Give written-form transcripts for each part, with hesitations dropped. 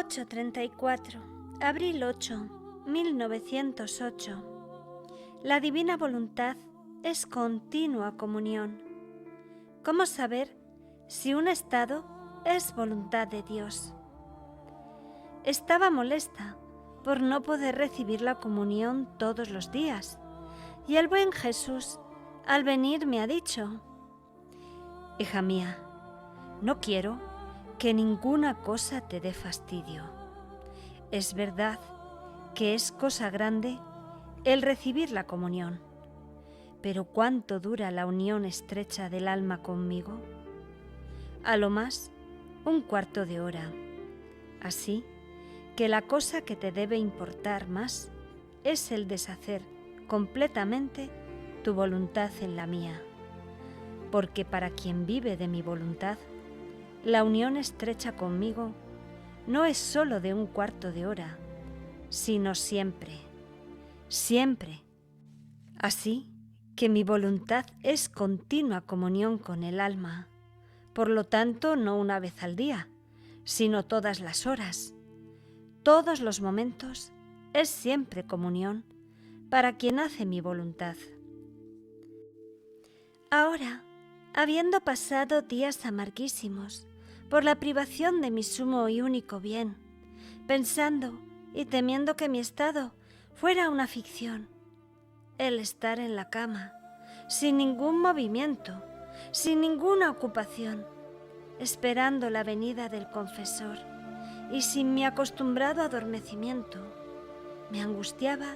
8:34, abril 8, 1908. La divina voluntad es continua comunión. ¿Cómo saber si un estado es voluntad de Dios? Estaba molesta por no poder recibir la comunión todos los días, y el buen Jesús, al venir, me ha dicho: «Hija mía, no quiero que ninguna cosa te dé fastidio. Es verdad que es cosa grande el recibir la comunión, pero ¿cuánto dura la unión estrecha del alma conmigo? A lo más, un cuarto de hora. Así que la cosa que te debe importar más es el deshacer completamente tu voluntad en la mía, porque para quien vive de mi voluntad, la unión estrecha conmigo no es sólo de un cuarto de hora, sino siempre, siempre. Así que mi voluntad es continua comunión con el alma, por lo tanto no una vez al día, sino todas las horas. Todos los momentos es siempre comunión para quien hace mi voluntad. Ahora, habiendo pasado días amarguísimos por la privación de mi sumo y único bien, pensando y temiendo que mi estado fuera una ficción, el estar en la cama, sin ningún movimiento, sin ninguna ocupación, esperando la venida del confesor y sin mi acostumbrado adormecimiento, me angustiaba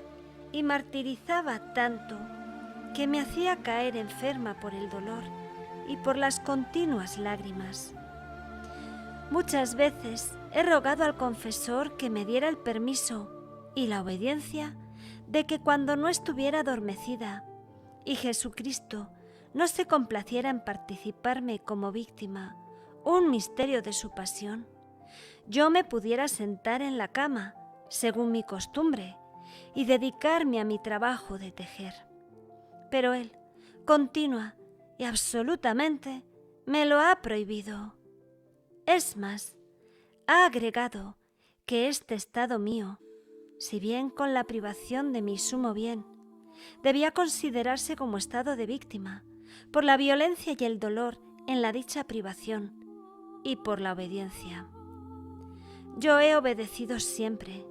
y martirizaba tanto que me hacía caer enferma por el dolor y por las continuas lágrimas. Muchas veces he rogado al confesor que me diera el permiso y la obediencia de que cuando no estuviera adormecida y Jesucristo no se complaciera en participarme como víctima un misterio de su pasión, yo me pudiera sentar en la cama, según mi costumbre, y dedicarme a mi trabajo de tejer. Pero él, continua y absolutamente, me lo ha prohibido. Es más, ha agregado que este estado mío, si bien con la privación de mi sumo bien, debía considerarse como estado de víctima por la violencia y el dolor en la dicha privación y por la obediencia. Yo he obedecido siempre,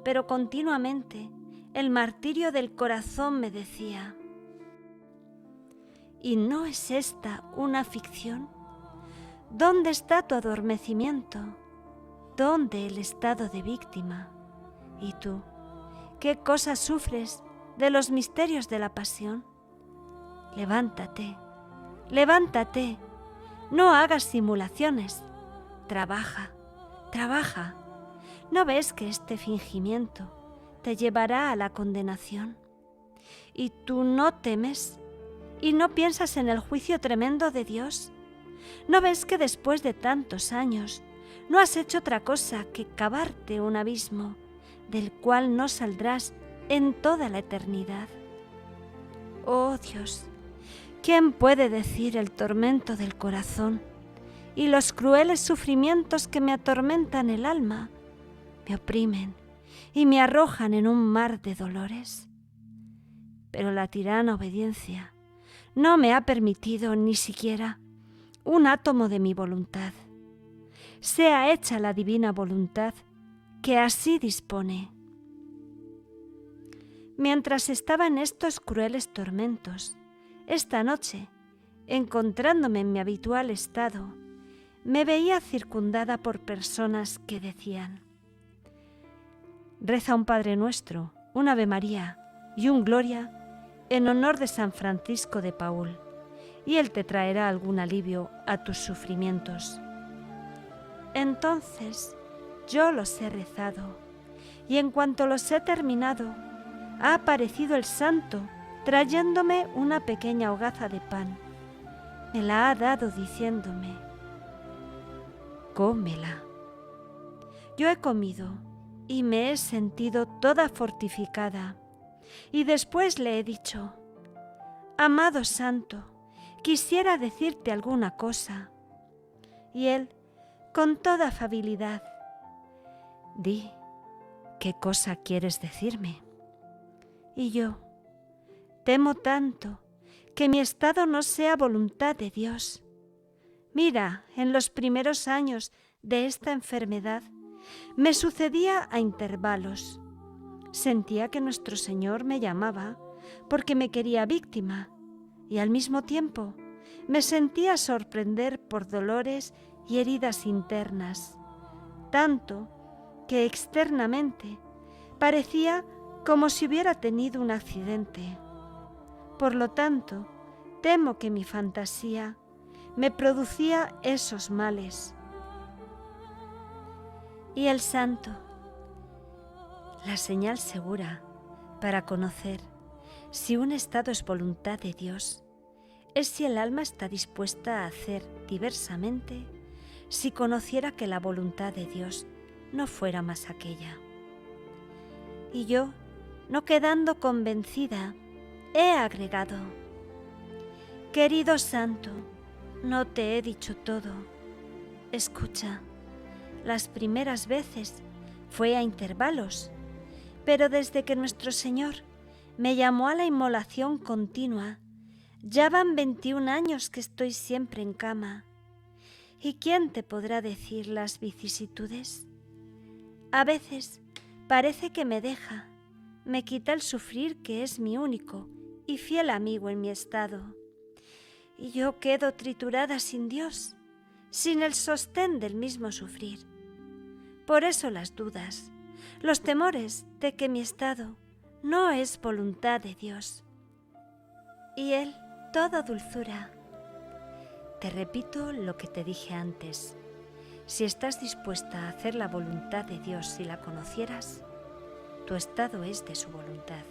pero continuamente el martirio del corazón me decía: ¿y no es esta una ficción? ¿Dónde está tu adormecimiento? ¿Dónde el estado de víctima? ¿Y tú, qué cosa sufres de los misterios de la pasión? Levántate, levántate, no hagas simulaciones, trabaja, trabaja. ¿No ves que este fingimiento te llevará a la condenación? ¿Y tú no temes y no piensas en el juicio tremendo de Dios? ¿No ves que después de tantos años no has hecho otra cosa que cavarte un abismo del cual no saldrás en toda la eternidad? Oh Dios, ¿quién puede decir el tormento del corazón y los crueles sufrimientos que me atormentan el alma, me oprimen y me arrojan en un mar de dolores? Pero la tirana obediencia no me ha permitido ni siquiera un átomo de mi voluntad. Sea hecha la divina voluntad que así dispone. Mientras estaba en estos crueles tormentos, esta noche, encontrándome en mi habitual estado, me veía circundada por personas que decían: reza un Padre Nuestro, un Ave María y un Gloria en honor de San Francisco de Paúl, y él te traerá algún alivio a tus sufrimientos. Entonces yo los he rezado, y en cuanto los he terminado, ha aparecido el santo trayéndome una pequeña hogaza de pan. Me la ha dado diciéndome: cómela. Yo he comido y me he sentido toda fortificada, y después le he dicho: amado santo, quisiera decirte alguna cosa. Y él, con toda afabilidad: Di, ¿qué cosa quieres decirme? Y yo, temo tanto que mi estado no sea voluntad de Dios. Mira, en los primeros años de esta enfermedad me sucedía a intervalos. Sentía que nuestro Señor me llamaba porque me quería víctima y al mismo tiempo me sentía sorprender por dolores y heridas internas, tanto que externamente parecía como si hubiera tenido un accidente. Por lo tanto, temo que mi fantasía me producía esos males. Y el santo, la señal segura para conocer si un estado es voluntad de Dios, es si el alma está dispuesta a hacer diversamente, si conociera que la voluntad de Dios no fuera más aquella. Y yo, no quedando convencida, he agregado: querido santo, no te he dicho todo. Escucha, las primeras veces fue a intervalos, pero desde que nuestro Señor me llamó a la inmolación continua, ya van 21 años que estoy siempre en cama. ¿Y quién te podrá decir las vicisitudes? A veces parece que me deja, me quita el sufrir que es mi único y fiel amigo en mi estado. Y yo quedo triturada sin Dios, sin el sostén del mismo sufrir. Por eso las dudas, los temores de que mi estado no es voluntad de Dios. Y Él, toda dulzura. Te repito lo que te dije antes. Si estás dispuesta a hacer la voluntad de Dios si la conocieras, tu estado es de su voluntad.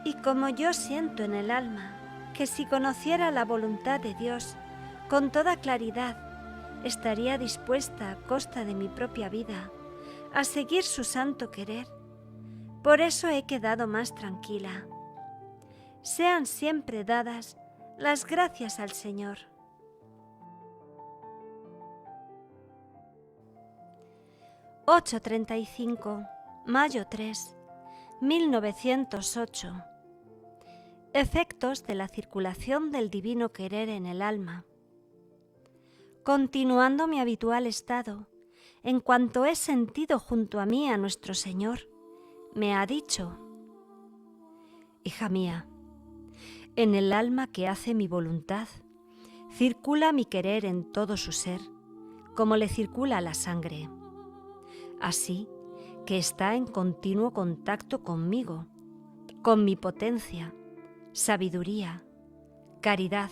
Y como yo siento en el alma que si conociera la voluntad de Dios con toda claridad, estaría dispuesta a costa de mi propia vida a seguir su santo querer, por eso he quedado más tranquila. Sean siempre dadas las gracias al Señor. 8:35, mayo 3, 1908. Efectos de la circulación del divino querer en el alma. Continuando mi habitual estado, en cuanto he sentido junto a mí a nuestro Señor, me ha dicho: hija mía, en el alma que hace mi voluntad, circula mi querer en todo su ser, como le circula la sangre. Así que está en continuo contacto conmigo, con mi potencia, sabiduría, caridad,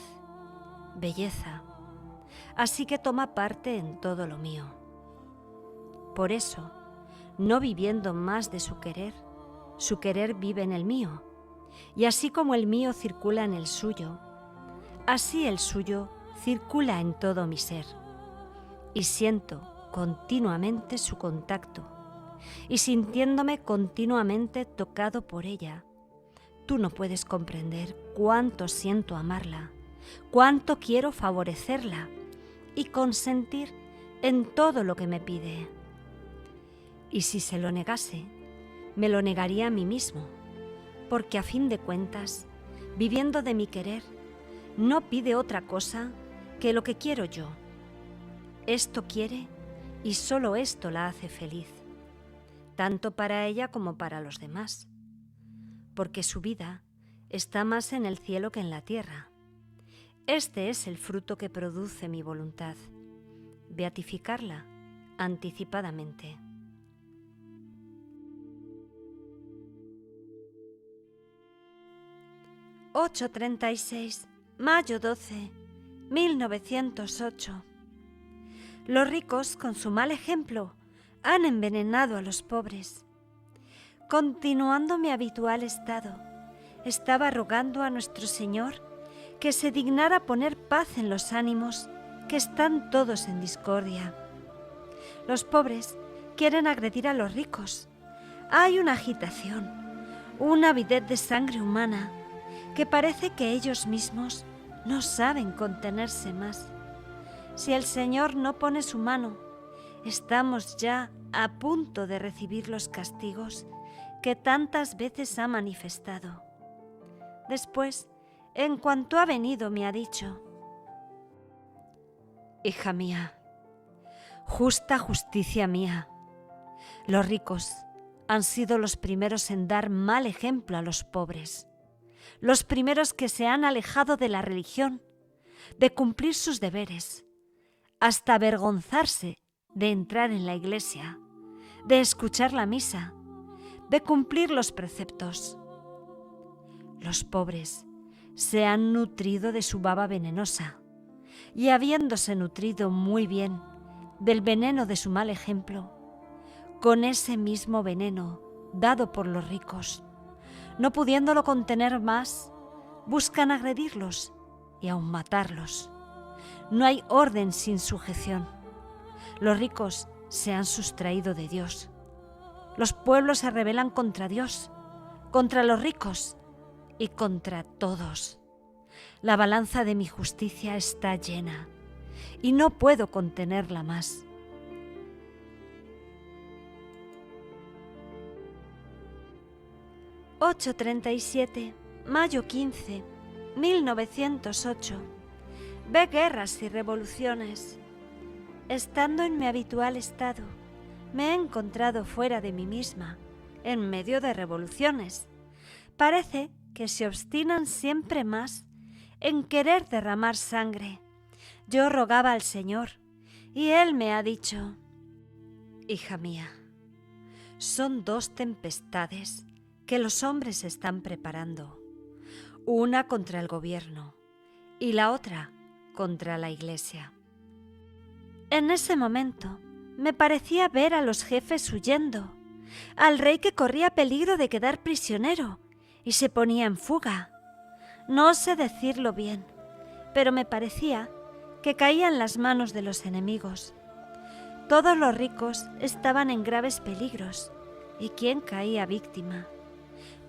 belleza. Así que toma parte en todo lo mío. Por eso, no viviendo más de su querer vive en el mío, y así como el mío circula en el suyo, así el suyo circula en todo mi ser, y siento continuamente su contacto, y sintiéndome continuamente tocado por ella, tú no puedes comprender cuánto siento amarla, cuánto quiero favorecerla y consentir en todo lo que me pide. Y si se lo negase, me lo negaría a mí mismo, porque a fin de cuentas, viviendo de mi querer, no pide otra cosa que lo que quiero yo. Esto quiere y solo esto la hace feliz, tanto para ella como para los demás, porque su vida está más en el cielo que en la tierra. Este es el fruto que produce mi voluntad, beatificarla anticipadamente. 8:36, mayo 12, 1908. Los ricos, con su mal ejemplo, han envenenado a los pobres. Continuando mi habitual estado, estaba rogando a nuestro Señor que se dignara poner paz en los ánimos que están todos en discordia. Los pobres quieren agredir a los ricos. Hay una agitación, una avidez de sangre humana que parece que ellos mismos no saben contenerse más. Si el Señor no pone su mano, estamos ya a punto de recibir los castigos que tantas veces ha manifestado. Después, en cuanto ha venido, me ha dicho: hija mía, justa justicia mía, los ricos han sido los primeros en dar mal ejemplo a los pobres, los primeros que se han alejado de la religión, de cumplir sus deberes, hasta avergonzarse de entrar en la iglesia, de escuchar la misa, de cumplir los preceptos. Los pobres se han nutrido de su baba venenosa y, habiéndose nutrido muy bien del veneno de su mal ejemplo, con ese mismo veneno dado por los ricos, no pudiéndolo contener más, buscan agredirlos y aun matarlos. No hay orden sin sujeción. Los ricos se han sustraído de Dios. Los pueblos se rebelan contra Dios, contra los ricos y contra todos. La balanza de mi justicia está llena y no puedo contenerla más. «8:37, mayo 15, 1908. Ve guerras y revoluciones. Estando en mi habitual estado, me he encontrado fuera de mí misma, en medio de revoluciones. Parece que se obstinan siempre más en querer derramar sangre. Yo rogaba al Señor, y Él me ha dicho: hija mía, son 2 tempestades que los hombres están preparando, una contra el gobierno y la otra contra la Iglesia. En ese momento me parecía ver a los jefes huyendo, al rey que corría peligro de quedar prisionero y se ponía en fuga. No sé decirlo bien, pero me parecía que caía en las manos de los enemigos. Todos los ricos estaban en graves peligros, y quién caía víctima.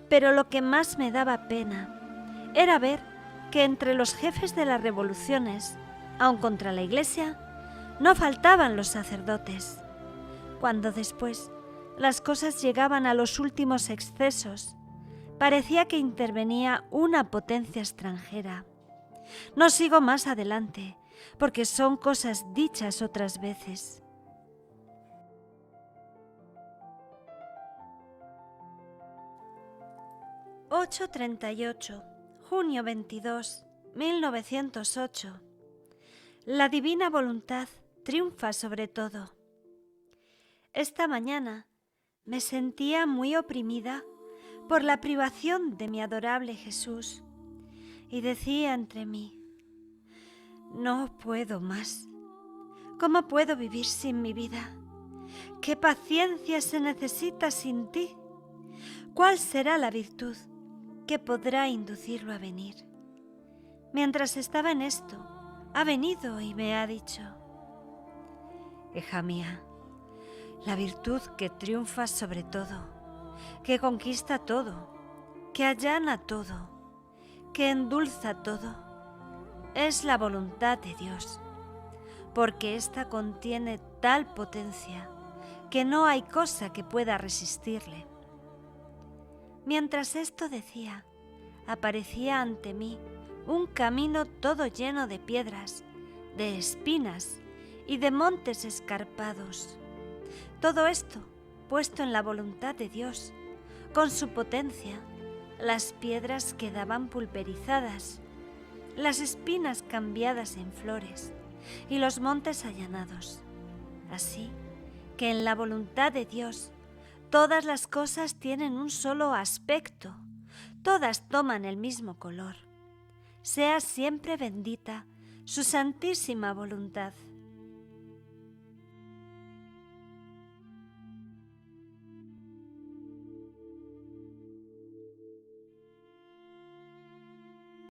Pero lo que más me daba pena era ver que entre los jefes de las revoluciones, aun contra la Iglesia, no faltaban los sacerdotes. Cuando después las cosas llegaban a los últimos excesos, parecía que intervenía una potencia extranjera. No sigo más adelante, porque son cosas dichas otras veces. «8:38, junio 22, 1908. La divina voluntad triunfa sobre todo. Esta mañana me sentía muy oprimida por la privación de mi adorable Jesús y decía entre mí: no puedo más. ¿Cómo puedo vivir sin mi vida? ¿Qué paciencia se necesita sin ti? ¿Cuál será la virtud que podrá inducirlo a venir? Mientras estaba en esto, ha venido y me ha dicho: hija mía, la virtud que triunfa sobre todo, que conquista todo, que allana todo, que endulza todo, es la voluntad de Dios, porque ésta contiene tal potencia que no hay cosa que pueda resistirle. Mientras esto decía, aparecía ante mí un camino todo lleno de piedras, de espinas y de montes escarpados. Todo esto puesto en la voluntad de Dios, con su potencia. Las piedras quedaban pulverizadas, las espinas cambiadas en flores y los montes allanados. Así que en la voluntad de Dios todas las cosas tienen un solo aspecto, todas toman el mismo color. Sea siempre bendita su santísima voluntad.